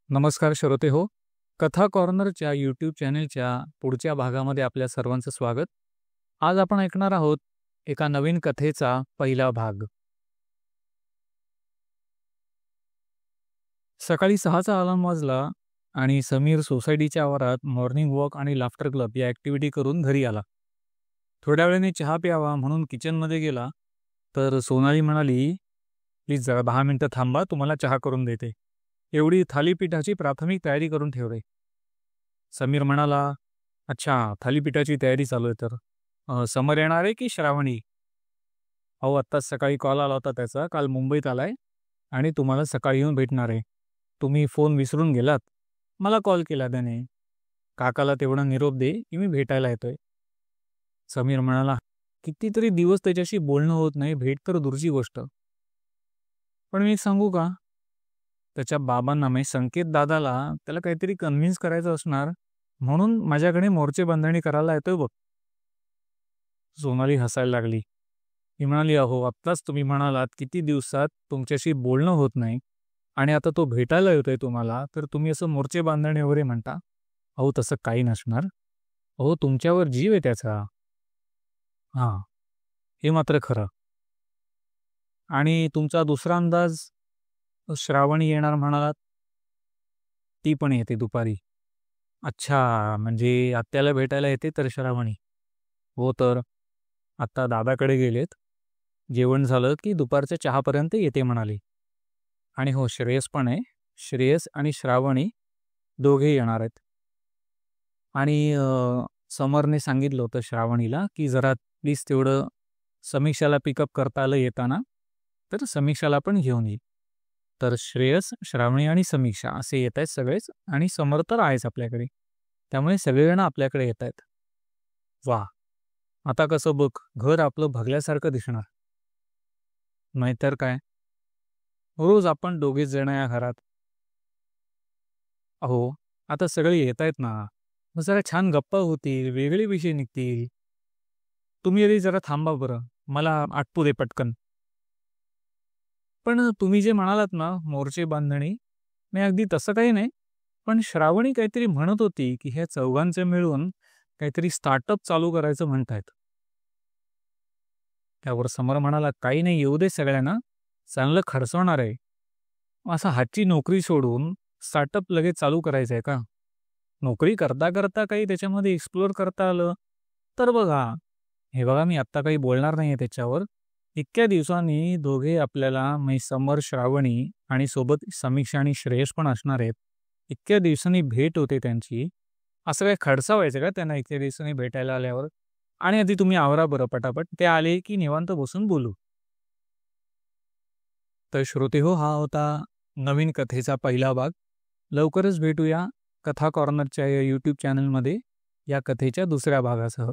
नमस्कार श्रोते हो. कथा कॉर्नरच्या यूट्यूब चॅनेलच्या पुढच्या भागामध्ये आपल्या सर्वांचं स्वागत. आज आपण ऐकणार आहोत एका नवीन कथेचा पहिला भाग. सकाळी 6चा अलार्म वाजला आणि समीर सोसायटीच्या आवारात मॉर्निंग वॉक आणि लाफ्टर क्लब या ॲक्टिव्हिटी करून घरी आला. थोड्या वेळाने चहा प्यावा म्हणून किचनमध्ये गेला तर सोनाली म्हणाली, प्लीज जरा 10 मिनिटं थांबा, तुम्हाला चहा करून देते. एवढी थालीपीठाची प्राथमिक तयारी करून ठेव रे. समीर म्हणाला, अच्छा थालीपीठाची तयारी चालू आहे तर समर येणार आहे की श्रावणी? अहो आत्ताच सकाळी कॉल आला होता त्याचा, काल मुंबईत आलाय आणि तुम्हाला सकाळी येऊन भेटणार आहे. तुम्ही फोन विसरून गेलात, मला कॉल केला त्याने. काकाला तेवढा निरोप दे की मी भेटायला येतोय. समीर म्हणाला, कितीतरी दिवस त्याच्याशी बोलणं होत नाही, भेट तर दूरची गोष्ट. पण मी सांगू का, त्याच्या बाबांना म्हणजे संकेत दादाला त्याला काहीतरी कन्व्हिन्स करायचं असणार म्हणून माझ्याकडे मोर्चे बांधणी करायला येतोय बघ. सोनाली हसायला लागली. ती म्हणाली, अहो आत्ताच तुम्ही म्हणालात किती दिवसात तुमच्याशी बोलणं होत नाही आणि आता तो भेटायला येतोय तुम्हाला, तर तुम्ही असं मोर्चे बांधणे वगैरे म्हणता. अहो तसं काही नसणार. अहो तुमच्यावर जीव आहे त्याचा. हां, हे मात्र खरं. आणि तुमचा दुसरा अंदाज, श्रावणी येणार म्हणालात, ती पण येते दुपारी. अच्छा, म्हणजे आत्याला भेटायला येते तर श्रावणी. हो तर आत्ता दादाकडे गेलेत, जेवण झालं की दुपारच्या चहापर्यंत येते म्हणाली. आणि हो, श्रेयस पण आहे. श्रेयस आणि श्रावणी दोघे येणार आहेत. आणि समरने सांगितलं होतं श्रावणीला की जरा प्लीज तेवढं समीक्षाला पिकअप करता आलं येताना, तर समीक्षाला पण घेऊन येईल. तर श्रेयस, श्रावणी आणि समीक्षा असे येत आहेत सगळेच, आणि समर तर आहेच आपल्याकडे. त्यामुळे सगळेजण आपल्याकडे येत आहेत. वा, आता कसं बघ, घर आपलं भगल्यासारखं दिसणार. नाहीतर काय, रोज आपण दोघेच जण या घरात. अहो आता सगळे येत आहेत ना, मग जरा छान गप्पा होतील, वेगळे विषय निघतील. तुम्ही आधी जरा थांबा बरं, मला आटपू दे पटकन. पण तुम्ही जे म्हणालात ना मोर्चे बांधणी, नाही अगदी तसं काही नाही. पण श्रावणी काहीतरी म्हणत होती की ह्या चौघांचे मिळून काहीतरी स्टार्टअप चालू करायचं म्हणतायत. त्यावर समर म्हणाला, काही नाही, येऊ दे सगळ्यांना, चांगलं खर्चवणार आहे. असा हातची नोकरी सोडून स्टार्टअप लगेच चालू करायचं आहे का? नोकरी करता करता काही त्याच्यामध्ये एक्सप्लोअर करता आलं तर बघा. हे बघा, मी आत्ता काही बोलणार नाही आहे त्याच्यावर. इतक्या दिवसांनी दोघे आपल्याला म्हणजे समर, श्रावणी आणि सोबत समीक्षा आणि श्रेयस पण असणार आहेत. इतक्या दिवसांनी भेट होते त्यांची, असं काय खडसावायचं का त्यांना इतक्या दिवसांनी भेटायला आल्यावर? आणि आधी तुम्ही आवरा बरं पटापट, ते आले की निवांत बसून बोलू. तर श्रोते हो, हा होता नवीन कथेचा पहिला भाग. लवकरच भेटूया कथा कॉर्नरच्या यूट्यूब चॅनलमध्ये या कथेच्या दुसऱ्या भागासह.